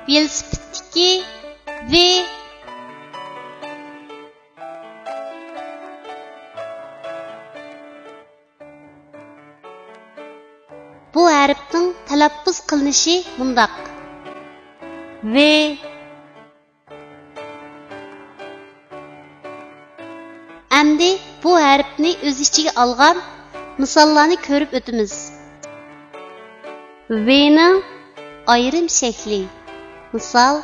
velosipeddagi V. Bu harfning talaffuz qilinishi mundaq. V. Endi bu harfni o'z ichiga olgan misollarni ko'rib o'tamiz. V'ning ayrim shakli. Misol: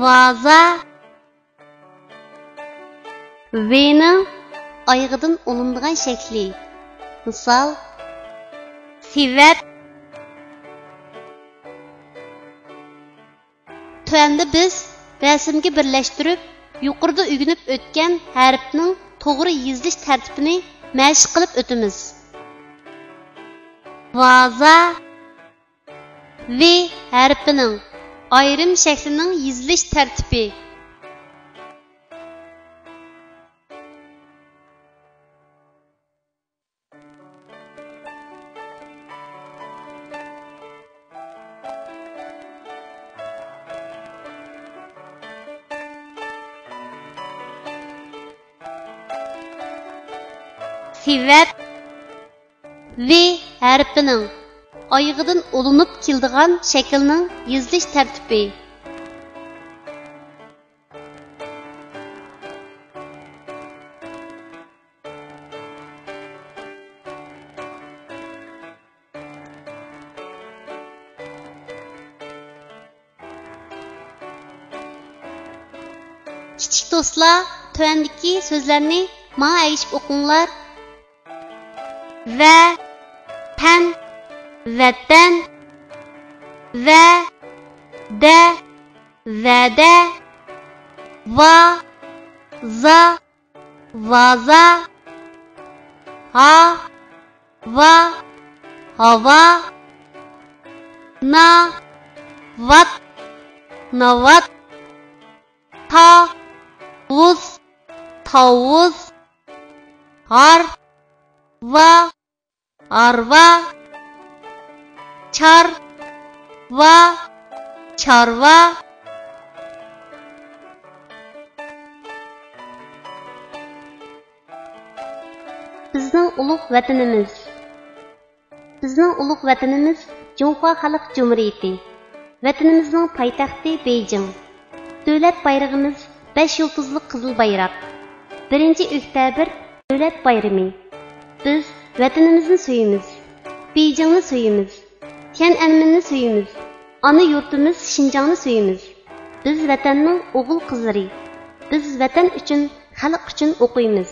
vaza. V'ning oyog'idan olinadigan shakli. Misol: sivat. Tuanda biz rasmga birlashtirib, yuqorida o'rganib o'tgan harfning to'g'ri yozilish tartibini mashq qilib o'tamiz. Vaza V harfining ayrim shaklining yozilish tartibi. Sivat V harfining oyog'idan olinib keladigan shaklning yozilish tartibi. Kichik do'stlar, tuandagi so'zlarni menga aytib o'qinglar. Va tan, vatan, va da, vada, va za, vaza, ha, va, hava, na, vat, navat, ta, vuz, tavuz, har, va, arva, char, va, charva. Bizning ulug' vatanimiz. Bizning ulug' vatanimiz Junxo Xalq Cumhuriyeti. Vatanimizning poytaxti Beijing. Davlat bayrog'imiz 5 yulduzli qizil bayroq. 1-oktyabr davlat bayrami. Biz vatanimizni suyamiz. Beijingni suyamiz. Tiananmenni suyamiz. Ana yurtimiz Xinjiangni suyamiz. Biz vatanning o'g'il qizlari. Biz vatan uchun, xalq uchun o'qiymiz.